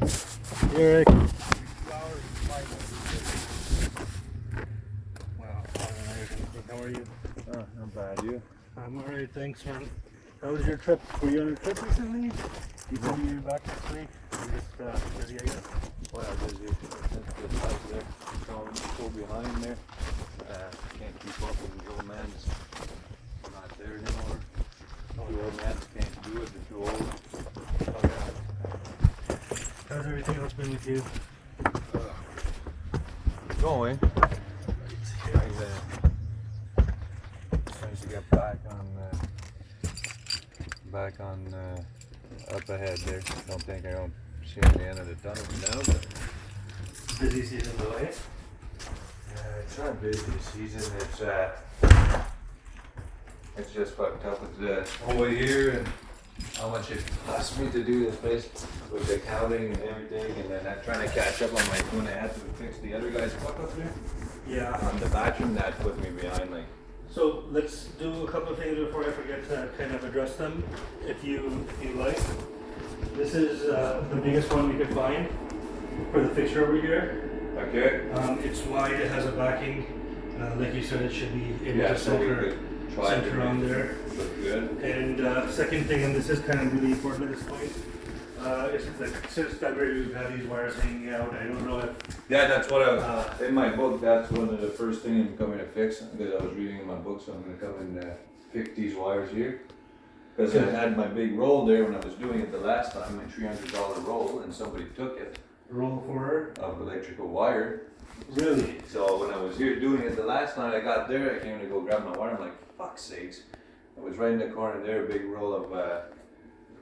Eric. Wow. How are you? Oh, not bad, you? I'm alright, thanks, man. How was your trip? Were you on a trip recently? You told me you were back next week. I'm just busy, I guess. Well, busy. Just out there. So behind there. Can't keep up with the old man's not there anymore. The old man can't do it, they're too old. Oh, yeah. How's everything else been with you? Going. Trying to get back on up ahead there. Don't think I don't see the end of the tunnel now, but Busy season delay? it's not busy season. It's just fucked up with the whole year and how much it cost me to do this place with the accounting and everything, and then I'm trying to catch up on my when I had to fix the other guy's fuck up there Yeah. on the bathroom. That put me behind like. So let's do a couple of things before I forget to kind of address them, if you like. This is the biggest one we could find for the fixture over here. Okay. It's wide, it has a backing. Like you said, it should be able to So we center, could try center on there. Look good. And second thing, and this is kind of really important at this point, is that since February we've had these wires hanging out. I don't know if Yeah, that's what in my book. That's one of the first things I'm coming to fix because I was reading in my book, so I'm going to come and fix these wires here. Because I had my big roll there when I was doing it the last time, my $300 roll, and somebody took it roll forward. of electrical wire. Really? So when I was here doing it the last time I got there, I came to go grab my wire. I'm like, fuck's sakes! It was right in the corner there, a big roll of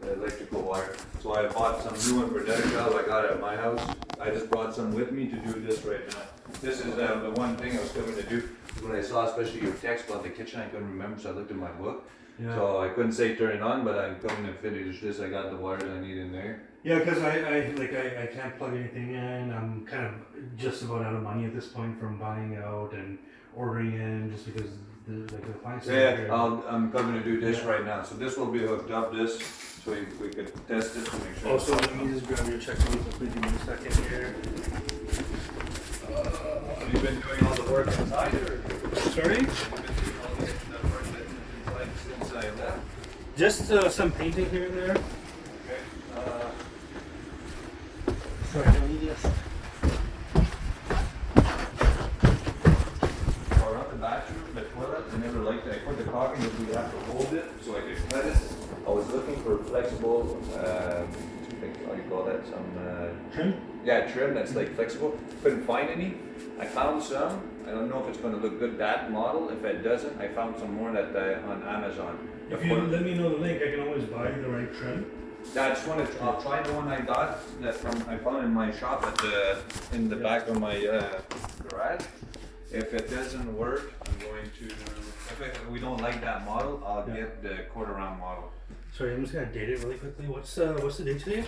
electrical wire. So I bought some new one for that job I got at my house. I just brought some with me to do this right now. This is the one thing I was coming to do. When I saw especially your text about the kitchen, I couldn't remember, so I looked at my book. Yeah. So I couldn't say turn it on, but I'm coming to finish this. I got the wires I need in there. Yeah, because I can't plug anything in. I'm kind of just about out of money at this point from buying out and ordering in, just because the appliances. I'm coming to do this right now. So this will be hooked up, so we could test it to make sure. Also, let me just grab your checkbook quickly. Give me a second here. Have you been doing all the work inside, or? Sorry? Have you been doing all the work inside since I left? Just some painting here and there. Okay. Sorry, I need this. Around the bathroom, the toilet, I never liked it. I put the caulking because we have to hold it so I could cut it. I was looking for flexible, how do you call that? Some Trim? yeah, trim that's like flexible. Couldn't find any. I found some. I don't know if it's going to look good, that model. If it doesn't, I found some more that on Amazon. If you let me know the link, I can always buy the right trim. Yeah, I just want to. I'll try the one I got that I found in my shop in the back of my garage. If it doesn't work, I'm going to. If we don't like that model, I'll get the quarter round model. Sorry, I'm just gonna date it really quickly. What's the date today?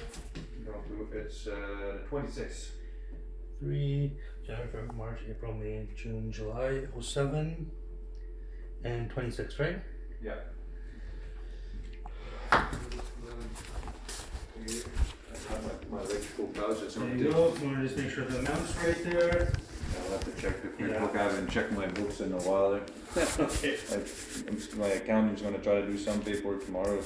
It's 26. 3 January, February, March, April, May, June, July, 07 and 26, right? Yeah. My electrical pouch is There you go. You want to just make sure the amount's right there. I'll have to check the quick book. I haven't checked my books in a while there. Okay. My accountant's going to try to do some paperwork tomorrow.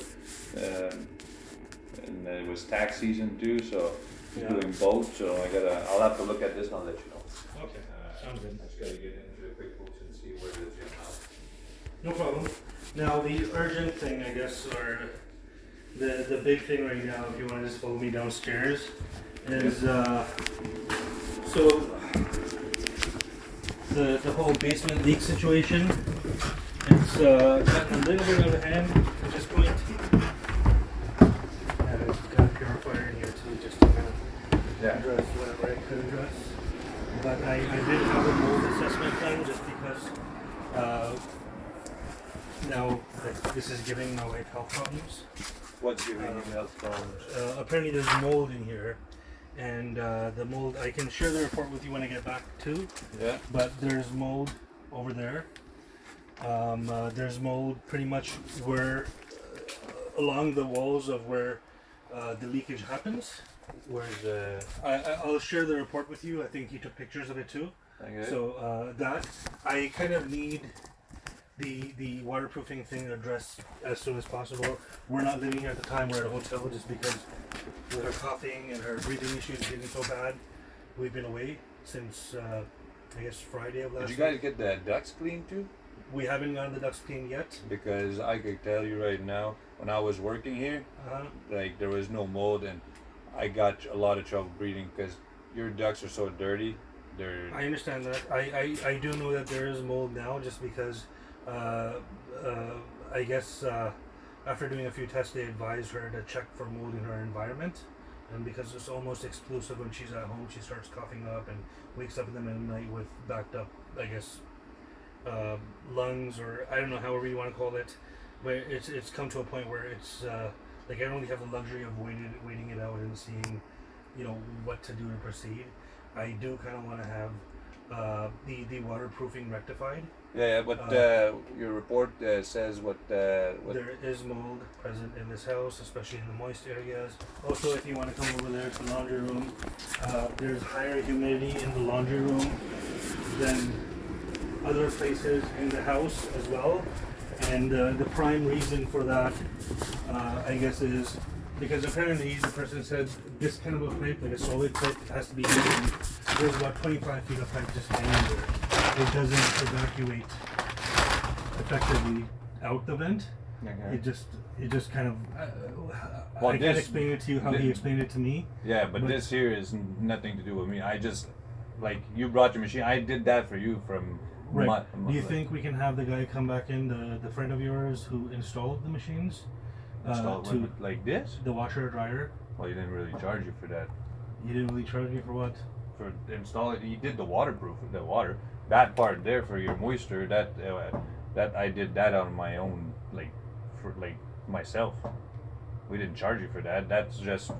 And it was tax season too, so he's doing both. So I'll have to look at this and I'll let you know. Okay. Sounds good. I just got to get into the QuickBooks and see where it is now. No problem. Now the urgent thing, I guess, or the big thing right now, if you want to just follow me downstairs, is so the whole basement leak situation. It's gotten a little bit out of hand at this point. And I've got a purifier in here too, just to kind of address whatever I could address. But I did have a mold assessment done just because now this is giving my wife health problems. What's giving you health problems? Apparently there's mold in here, and the mold, I can share the report with you when I get back too. Yeah. But there's mold over there. There's mold pretty much where along the walls of where the leakage happens. Where's I'll share the report with you. I think he took pictures of it too. okay. So that I kind of need the waterproofing thing addressed as soon as possible. We're not living here at the time. We're at a hotel just because with her coughing and her breathing issues getting so bad. We've been away since I guess Friday of last Did week. you guys get the ducts cleaned too? We haven't gotten the ducts cleaned yet. Because I could tell you right now, when I was working here, like there was no mold, and I got a lot of trouble breathing because your ducts are so dirty. I understand that. I do know that there is mold now just because I guess after doing a few tests they advised her to check for mold in her environment, and because it's almost explosive when she's at home, she starts coughing up and wakes up in the middle of the night with backed up, I guess, lungs, or I don't know, however you want to call it, but it's come to a point where it's like I don't really have the luxury of waiting it out and seeing, you know, what to do to proceed. I do kind of want to have the waterproofing rectified. Yeah, but your report says what. There is mold present in this house, especially in the moist areas. Also, if you want to come over there to the laundry room, there's higher humidity in the laundry room than other places in the house as well. And the prime reason for that, I guess, is because apparently the person said this kind of a pipe, like a solid pipe, has to be hidden. There's about 25 feet of pipe just hanging there. It doesn't evacuate effectively out the vent. Okay. It just kind of. Well, I can't explain it to you how he explained it to me. Yeah, but this here is nothing to do with me. I just, like, you brought your machine. I did that for you from. Right. Do you think we can have the guy come back in, the friend of yours who installed the machines? To like this? The washer dryer. Well, you didn't really charge you for that. You didn't really charge me for what? For installing, you did the waterproof, the water. That part there for your moisture, that I did that on my own, like, for like myself. We didn't charge you for that. That's just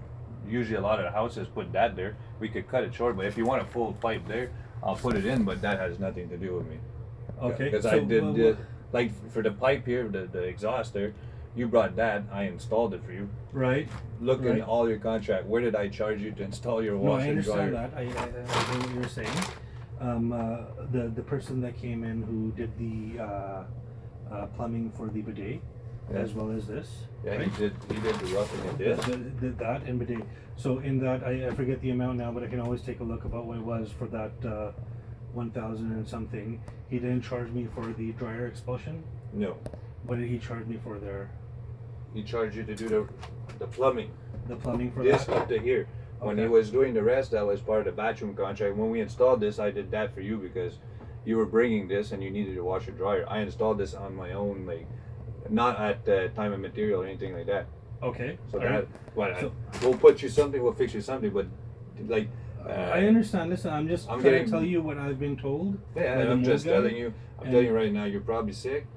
usually a lot of houses put that there. We could cut it short, but if you want a full pipe there, I'll put it in. But that has nothing to do with me. Okay. Because I did like for the pipe here, the exhaust there. You brought that. I installed it for you. Right. Look right. in all your contract. Where did I charge you to install your washer and dryer? No, I understand that. I know what you're saying. The person that came in who did the plumbing for the bidet, as well as this. Yeah, right? he did the roughing and this. Did that and bidet. So in that, I forget the amount now, but I can always take a look about what it was for that 1,000 and something. He didn't charge me for the dryer expulsion. No. What did he charge me for there? He charged you to do the plumbing. The plumbing for this that? up to here. When Okay. he was doing the rest, that was part of the bathroom contract. When we installed this, I did that for you because you were bringing this and you needed a washer dryer. I installed this on my own, like, not at time and material or anything like that. Okay. So all that, right. well, we'll put you something, we'll fix you something, but like. I understand. Listen, I'm just trying to tell you what I've been told. Yeah, by the I'm just mold guy. telling you. I'm telling you right now, you're probably sick.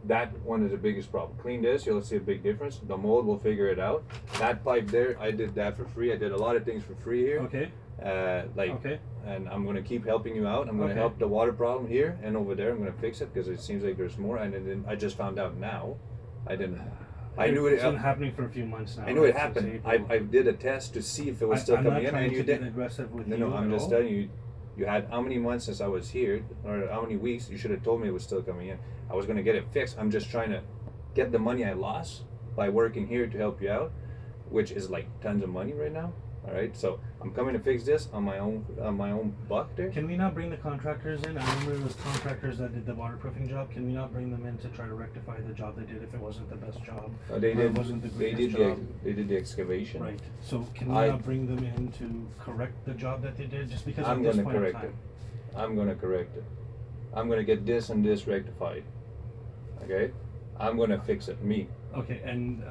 That one is the biggest problem. Clean this, you'll see a big difference. The mold, will figure it out. That pipe there, I did that for free. I did a lot of things for free here. Okay. Okay. And I'm gonna keep helping you out. I'm gonna help the water problem here and over there. I'm gonna fix it because it seems like there's more. And then I just found out now. I didn't. I knew It's been happening for a few months now. I knew it happened. I did a test to see if it was still coming in, and you didn't. Aggressive with No, you I'm just all. telling you. You had how many months since I was here, or how many weeks? You should have told me it was still coming in. I was gonna get it fixed. I'm just trying to get the money I lost by working here to help you out, which is like tons of money right now. All right, so I'm coming to fix this on my own buck there. Can we not bring the contractors in? I remember those contractors that did the waterproofing job. Can we not bring them in to try to rectify the job they did if it wasn't the best job? They or did. It wasn't the They greatest did job. they did the excavation. Right. So can we not bring them in to correct the job that they did? Just because I'm at this gonna point in correct time. it. I'm gonna correct it. I'm gonna get this and this rectified. Okay? I'm gonna fix it. Me. Okay, and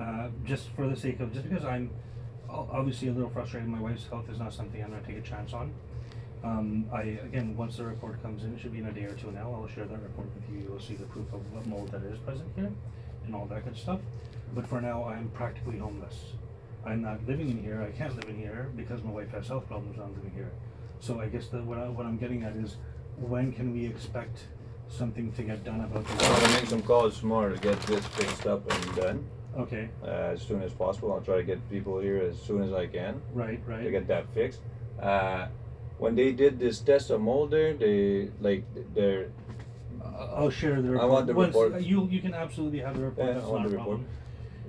just for the sake of, just because I'm obviously a little frustrated, my wife's health is not something I'm going to take a chance on. Again, once the report comes in, it should be in a day or two now, I'll share that report with you. You'll see the proof of what mold that is present here and all that good stuff. But for now, I'm practically homeless. I'm not living in here. I can't live in here because my wife has health problems. I'm living here. So I guess what I'm getting at is, when can we expect something to get done about the I'm gonna make some calls tomorrow to get this fixed up and done. Okay. As soon as possible. I'll try to get people here as soon as I can Right. Right. to get that fixed. When they did this test of mold there, they're I'll share the report. I want the report. You can absolutely have the report. Yeah, That's I want not the a problem.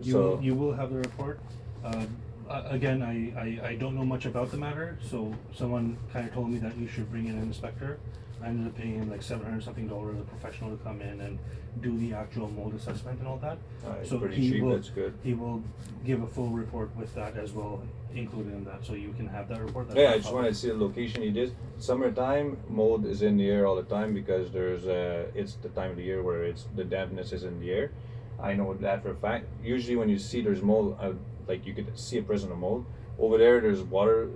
report. You will have the report. Again, I don't know much about the matter, so someone kind of told me that you should bring in an inspector. I ended up paying him like $700 something a professional to come in and do the actual mold assessment and all that. So pretty cheap. That's good. He will give a full report with that as well, included in that, so you can have that report. Yeah, I just wanted to see the location he did. Summertime, mold is in the air all the time because it's the time of the year where the dampness is in the air. I know that for a fact. Usually when you see there's mold, like you could see a present of mold. Over there, there's water.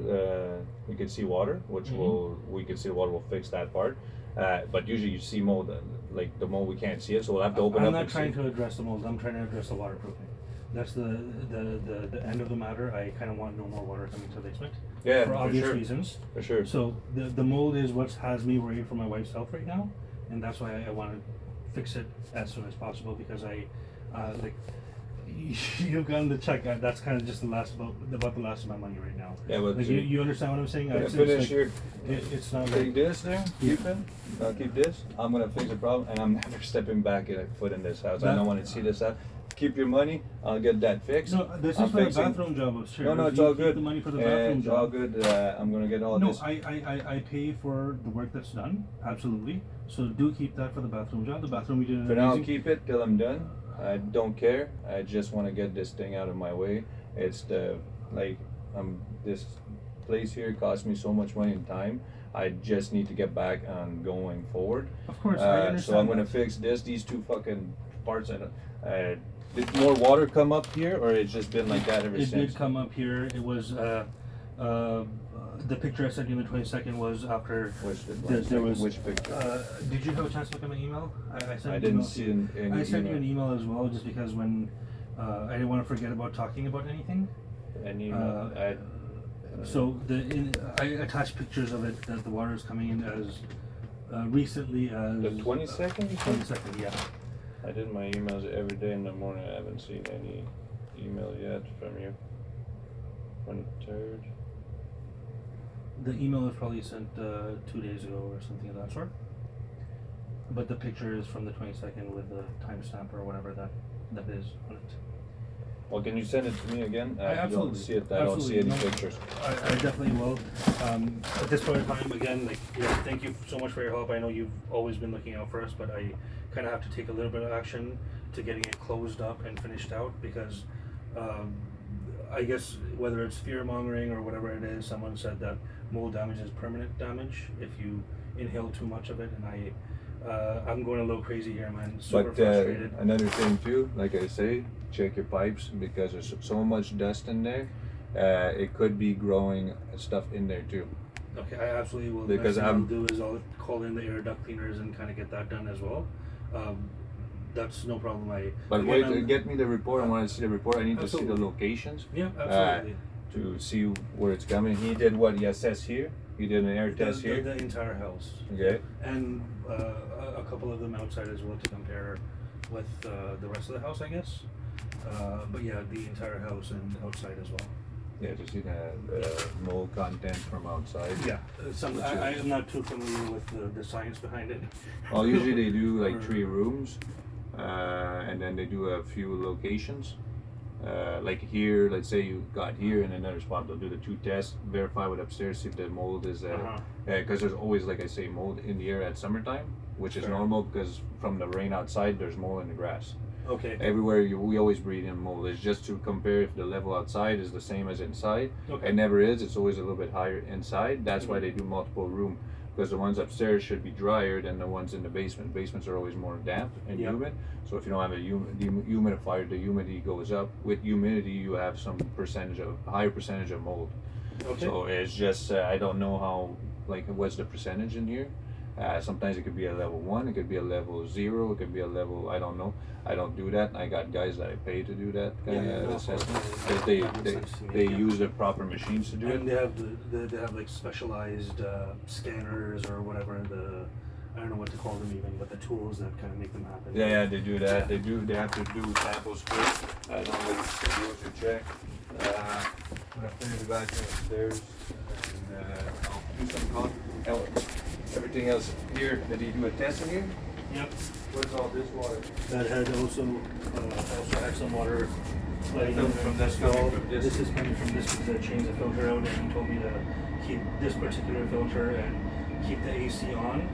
You can see water, which we can see the water will fix that part. But usually you see mold, like the mold we can't see it, so we'll have to open up. I'm not trying to address the mold. I'm trying to address the waterproofing. That's the end of the matter. I kind of want no more water coming to the basement. Yeah, for for obvious sure. reasons. For sure. So the mold is what has me worried for my wife's health right now, and that's why I want to fix it as soon as possible because like. You've gotten the check. That's kind of just about the last of my money right now. Yeah, but like you understand what I'm saying? Finish like, your. It's not Take like this there. Keep it. I'll keep this. I'm gonna fix the problem, and I'm never stepping back a foot in this house. I don't want to see this house. Keep your money. I'll get that fixed. No, this is for the bathroom job. Sure. No, it's all keep good. The money for the bathroom it's job. all good. I'm gonna get all this. No, I pay for the work that's done. Absolutely. So do keep that for the bathroom job. The bathroom we did. For now, I'll keep it till I'm done. I don't care. I just want to get this thing out of my way. It's this place here cost me so much money and time. I just need to get back on going forward. Of course, I understand. So I'm gonna fix these two fucking parts. Did more water come up here, or it's just been like that ever since? It did come up here. It was the picture I sent you on the 22nd was after there was. Which picture? Did you have a chance to look at my email? I didn't see any. I sent you an email as well, just because when I didn't want to forget about talking about anything. An email. So I attached pictures of it that the water is coming in as recently as the 22nd. 22nd, yeah. I did my emails every day in the morning. I haven't seen any email yet from you. 23rd. The email was probably sent 2 days ago or something of that sort. But the picture is from the 22nd with the timestamp or whatever that is on it. Well, can you send it to me again? I absolutely. don't see it. I don't see any pictures. I definitely will. At this point in time, again, thank you so much for your help. I know you've always been looking out for us, but I kind of have to take a little bit of action to getting it closed up and finished out because I guess whether it's fear mongering or whatever it is, someone said that mold damage is permanent damage if you inhale too much of it, and I'm going a little crazy here, man. Super frustrated. Another thing too, like I say, check your pipes because there's so much dust in there. It could be growing stuff in there too. Okay, I absolutely will. Because next thing I'll do is I'll call in the air duct cleaners and kind of get that done as well. That's no problem. Get me the report. I want to see the report. I need to see the locations. Yeah, absolutely. To see where it's coming. He did what he assessed here. He did an air test here. The entire house. Okay. And a couple of them outside as well to compare with the rest of the house, I guess. But yeah, the entire house and outside as well. Yeah, to see the mold content from outside. Yeah, I am not too familiar with the science behind it. Well, usually they do like 3 rooms, and then they do a few locations. Like here, let's say you got here in another spot, they'll do the 2 tests, verify with upstairs, see if the mold is, because there's always, like I say, mold in the air at summertime, which is normal because from the rain outside, there's mold in the grass. Okay. Everywhere we always breed in mold. It's just to compare if the level outside is the same as inside. Okay. It never is. It's always a little bit higher inside. That's why they do multiple room, because the ones upstairs should be drier than the ones in the basement. Basements are always more damp and humid. So if you don't have a humidifier, the humidity goes up. With humidity, you have some higher percentage of mold. Okay. So it's just I don't know how, like, what's the percentage in here. Sometimes it could be a level 1, it could be a level 0, it could be a level, I don't know. I don't do that. I got guys that I pay to do that kind of assessment. They use the proper machines to do it. And they have like specialized scanners or whatever. I don't know what to call them even, but the tools that kind of make them happen. Yeah, they do that. They have to do samples first. I don't know what to do to check. I'm gonna finish the guys upstairs and I'll do some coffee. Everything else here, did he do a test in here? Yep. What's all this water? That had also had some water flooding in From this well, coming from this? This is coming from this because I changed the filter out, and he told me to keep this particular filter and keep the AC on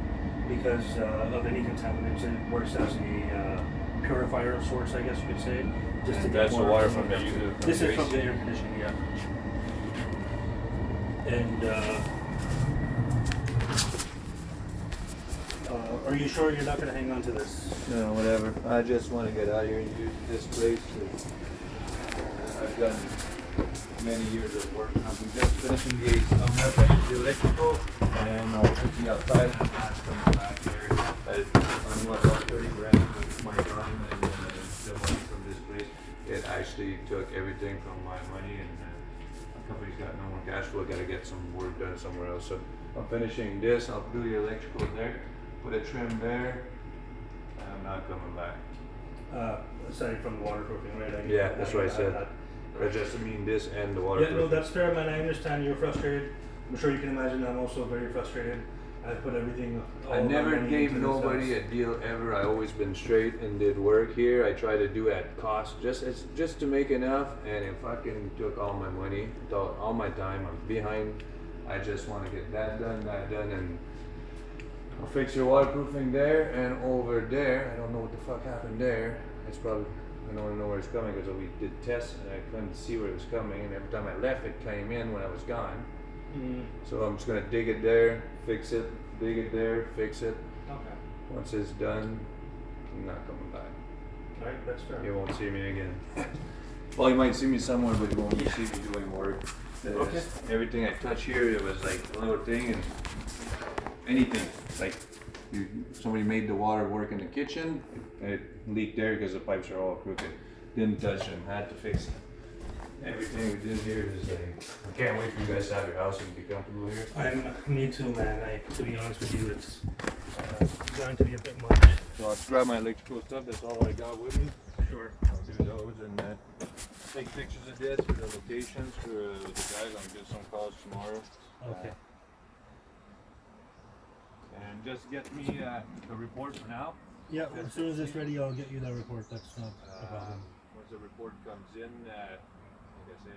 because of any contaminants. It works as a purifier of sorts, I guess you could say. Just to get That's the more water from the This is from AC. the air conditioning, yeah. And are you sure you're not going to hang on to this? No, whatever. I just want to get out here and use this place. I've done many years of work. I'm just finishing the AC. I'm gonna finish the electrical and I'll put the outside and pass them back here. I'm about 30 grand with my time and the money from this place. It actually took everything from my money and the company's got no more cash flow. I gotta get some work done somewhere else. So I'm finishing this. I'll do the electrical there. Put a trim there. I'm not coming back. Aside from the waterproofing, right? Yeah, that's what I said. I just mean this and the water. Yeah, no, that's fair, man. I understand you're frustrated. I'm sure you can imagine I'm also very frustrated. I put everything. I never gave nobody a deal ever. I always been straight and did work here. I try to do at cost, just to make enough, and it fucking took all my money, all my time. I'm behind. I just want to get that done, and I'll fix your waterproofing there and over there. I don't know what the fuck happened there. It's probably, I don't know where it's coming because we did tests and I couldn't see where it was coming, and every time I left it came in when I was gone. So I'm just gonna dig it there, fix it, dig it there, fix it. Okay. Once it's done, I'm not coming back. Alright, that's fair. You won't see me again. Well, you might see me somewhere, but you won't see me doing work. Okay. Everything I touch here, it was like a little thing, and anything like somebody made the water work in the kitchen, and it leaked there because the pipes are all crooked. Didn't touch them, had to fix it. Everything we did here is like, I can't wait for you guys to have your house and be comfortable here. Me too, man. To be honest with you, it's going to be a bit much. So I'll grab my electrical stuff, that's all I got with me. Sure. I'll do those and take pictures of this for the locations for the guys. I'll get some calls tomorrow. Okay. And just get me a report for now. Yeah, as soon as it's ready, I'll get you that report. That's not a problem. Once the report comes in, like I say,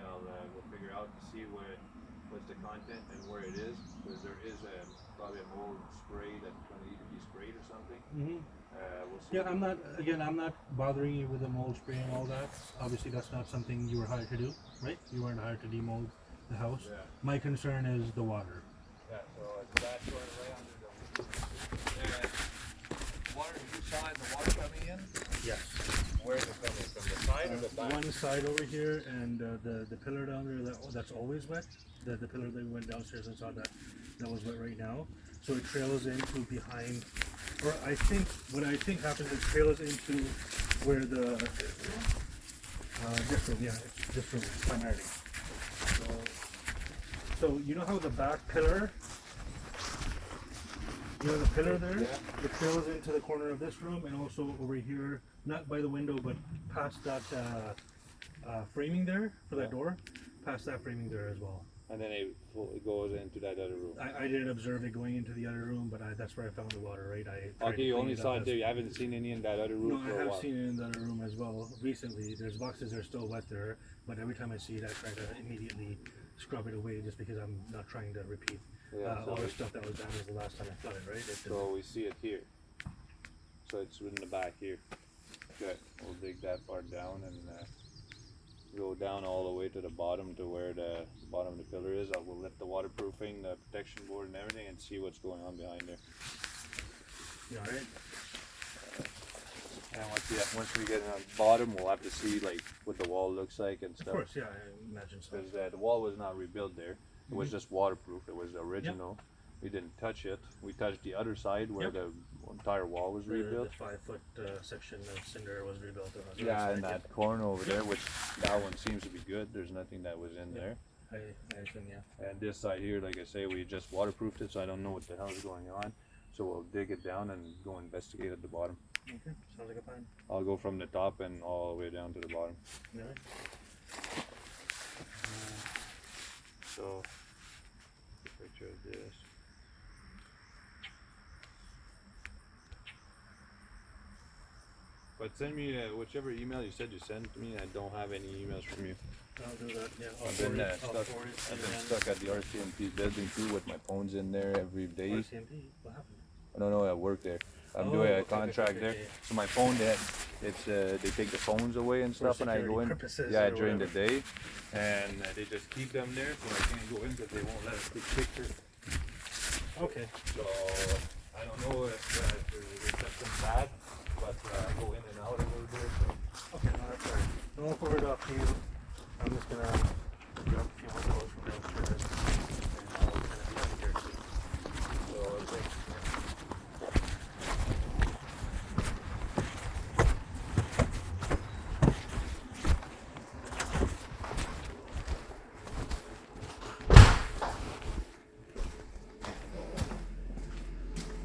we'll figure out to see what's the content and where it is, because there is probably a mold spray that's going to need to be sprayed or something. Mm-hmm. We'll see. Yeah, I'm not bothering you with the mold spray and all that. Obviously, that's not something you were hired to do, right? You weren't hired to demold the house. Yeah. My concern is the water. Yeah, so that's going right under the water. You saw the water coming in? Yes. Where is it coming? From the side or the back? One side over here, and the pillar down there that's always wet. The pillar that we went downstairs and saw that was wet right now. So it trails into behind, or what I think happens is it trails into where the this room, yeah, it's this room primarily. So you know how the back pillar, the pillar there, Yeah. it trails into the corner of this room, and also over here, not by the window, but past that framing there for that door, past that framing there as well. And then it goes into that other room. I didn't observe it going into the other room, but that's where I found the water, right? Okay, you only saw it there. You haven't seen any in that other room No, for I a have while. seen it in the other room as well recently. There's boxes that are still wet there, but every time I see it, I try to immediately scrub it away just because I'm not trying to repeat all the stuff that was damaged the last time I flooded, right? So we see it here. So it's in the back here. Good. We'll dig that part down and go down all the way to the bottom to where the bottom of the pillar is. I will lift the waterproofing, the protection board and everything and see what's going on behind there. You all right? And once we get on the bottom, we'll have to see like what the wall looks like and stuff. Of course, yeah, I imagine so. Because the wall was not rebuilt there. It was just waterproof. It was the original. We didn't touch it. We touched the other side where the entire wall was rebuilt. The 5-foot section of cinder was rebuilt. Yeah, and that corner over there, which that one seems to be good. There's nothing that was in there. I assume, yeah. And this side here, like I say, we just waterproofed it, so I don't know what the hell is going on. So we'll dig it down and go investigate at the bottom. Okay, sounds like a plan. I'll go from the top and all the way down to the bottom. Yeah. So, take a picture of this. But send me whichever email you said you sent to me. I don't have any emails from you. I'll do that. Yeah. I've been stuck at the RCMP building too with my phones in there every day. RCMP? What happened? No, I work there. I'm Oh, doing a okay, contract okay, there. yeah. So my phone, they take the phones away and stuff, and I go in. Purposes Yeah, or during the whatever. day, and they just keep them there, so I can't go in because they won't let us take pictures. Okay. So I don't know if it's something bad, but I go in and out a little bit. So. Okay, no, that's all right. I'll forward it off to you. I'm just gonna grab a few more clothes.